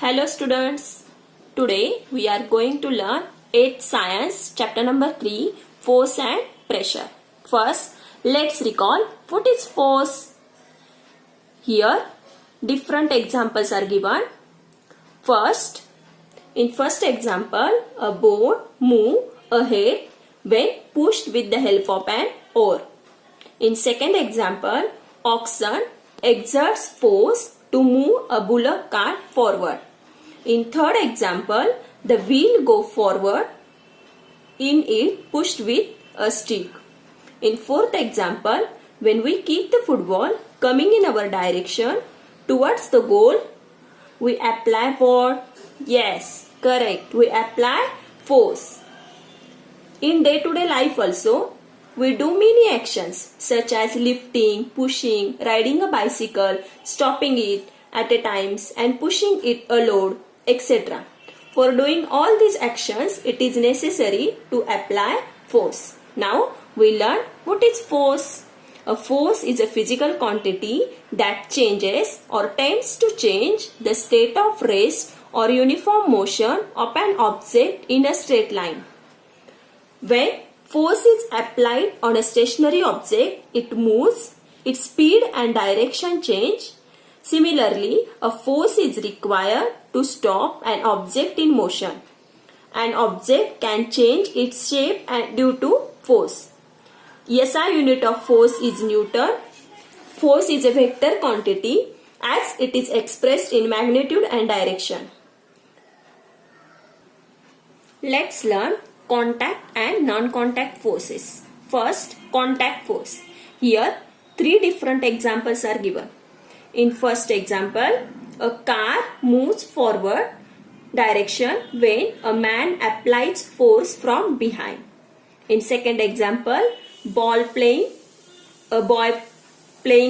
Hello students, today we are going to learn 8th Science chapter number 3 Force and Pressure. First, let's recall what is force. Here, different examples are given. First, in first example, a boat moves ahead when pushed with the help of an oar. In second example, oxen exerts force to move a bullock cart forward. In third example, the wheel go forward in it pushed with a stick. In fourth example, when we kick the football coming in our direction towards the goal, we apply what? Yes, correct. We apply force. In day-to-day life also, we do many actions such as lifting, pushing, riding a bicycle, stopping it at a times and pushing it a load, etc. For doing all these actions, it is necessary to apply force. Now, we learn what is force. A force is a physical quantity that changes or tends to change the state of rest or uniform motion of an object in a straight line. When force is applied on a stationary object, it moves, its speed and direction change. Similarly, a force is required to stop an object in motion. An object can change its shape due to force. SI unit of force is Newton. Force is a vector quantity as it is expressed in magnitude and direction. Let's learn contact and non-contact forces. First, contact force. Here, three different examples are given. In first example, a car moves forward direction when a man applies force from behind. In second example, a boy playing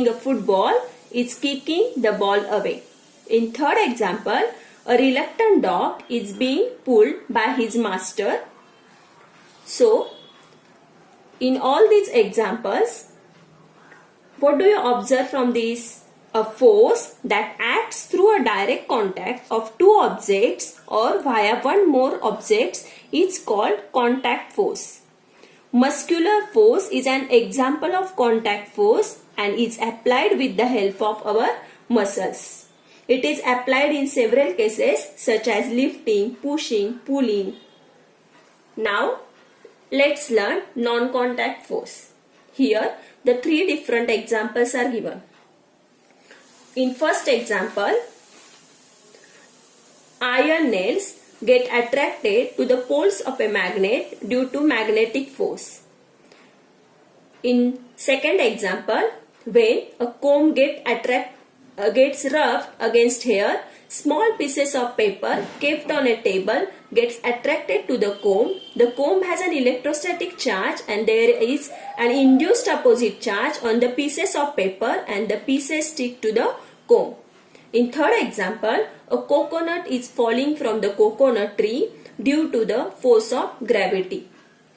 a football is kicking the ball away. In third example, a reluctant dog is being pulled by his master. So, in all these examples, what do you observe from this? A force that acts through a direct contact of two objects or via one more objects is called contact force. Muscular force is an example of contact force and is applied with the help of our muscles. It is applied in several cases such as lifting, pushing, pulling. Now, let's learn non-contact force. Here, the three different examples are given. In first example, iron nails get attracted to the poles of a magnet due to magnetic force. In second example, when a comb gets rubbed against hair, small pieces of paper kept on a table gets attracted to the comb. The comb has an electrostatic charge and there is an induced opposite charge on the pieces of paper and the pieces stick to the comb. In third example, a coconut is falling from the coconut tree due to the force of gravity.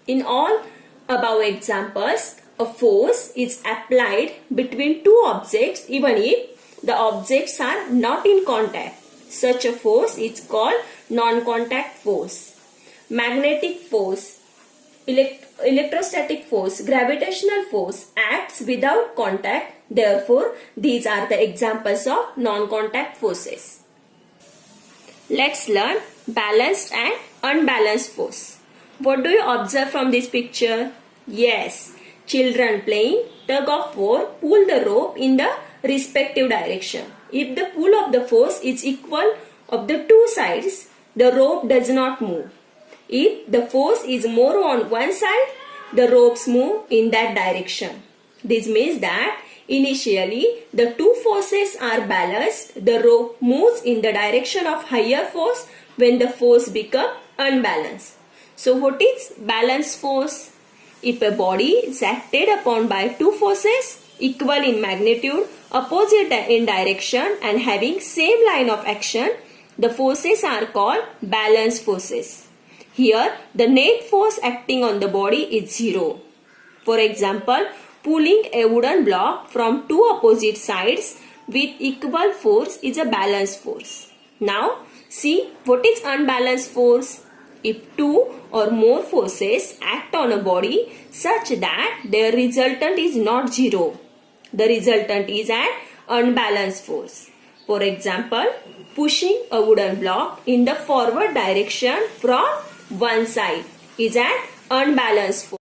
In all above examples, a force is applied between two objects even if the objects are not in contact. Such a force is called non-contact force. Magnetic force, electrostatic force, gravitational force acts without contact. Therefore, these are the examples of non-contact forces. Let's learn balanced and unbalanced force. What do you observe from this picture? Yes, children playing tug of war pull the rope in the respective direction. If the pull of the force is equal of the two sides, the rope does not move. If the force is more on one side, the ropes move in that direction. This means that initially the two forces are balanced. The rope moves in the direction of higher force when the force becomes unbalanced. So what is balanced force? If a body is acted upon by two forces equal in magnitude, opposite in direction and having same line of action, the forces are called balanced forces. Here, the net force acting on the body is zero. For example, pulling a wooden block from two opposite sides with equal force is a balanced force. Now, See, what is unbalanced force? If two or more forces act on a body such that their resultant is not zero, the resultant is an unbalanced force. For example, pushing a wooden block in the forward direction from one side is an unbalanced force.